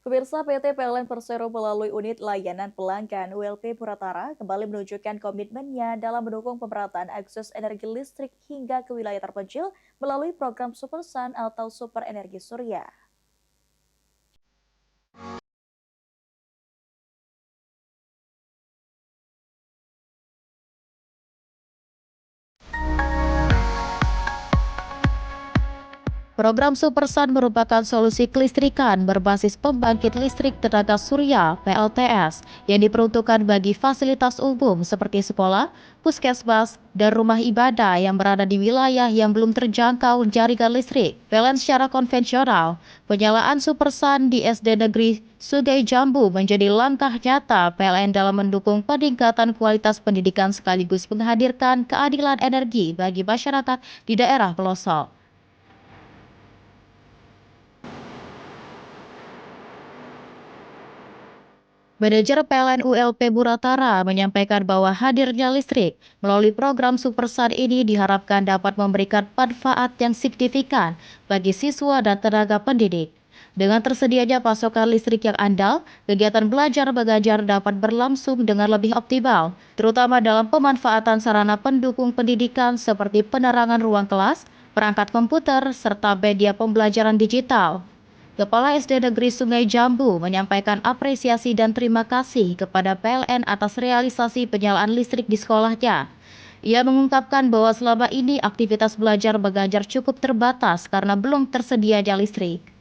Pemirsa PT PLN Persero melalui unit layanan pelanggan ULP Puratara kembali menunjukkan komitmennya dalam mendukung pemerataan akses energi listrik hingga ke wilayah terpencil melalui program Super Sun atau Super Energi Surya. Program Supersun merupakan solusi kelistrikan berbasis pembangkit listrik tenaga surya (PLTS) yang diperuntukkan bagi fasilitas umum seperti sekolah, puskesmas, dan rumah ibadah yang berada di wilayah yang belum terjangkau jaringan listrik. PLN secara konvensional, penyalaan Supersun di SD Negeri Sungai Jambu menjadi langkah nyata PLN dalam mendukung peningkatan kualitas pendidikan sekaligus menghadirkan keadilan energi bagi masyarakat di daerah pelosok. Manajer PLN ULP Buratara menyampaikan bahwa hadirnya listrik melalui program Supersun ini diharapkan dapat memberikan manfaat yang signifikan bagi siswa dan tenaga pendidik. Dengan tersedianya pasokan listrik yang andal, kegiatan belajar mengajar dapat berlangsung dengan lebih optimal, terutama dalam pemanfaatan sarana pendukung pendidikan seperti penerangan ruang kelas, perangkat komputer, serta media pembelajaran digital. Kepala SD Negeri Sungai Jambu menyampaikan apresiasi dan terima kasih kepada PLN atas realisasi penyalaan listrik di sekolahnya. Ia mengungkapkan bahwa selama ini aktivitas belajar mengajar cukup terbatas karena belum tersedianya listrik.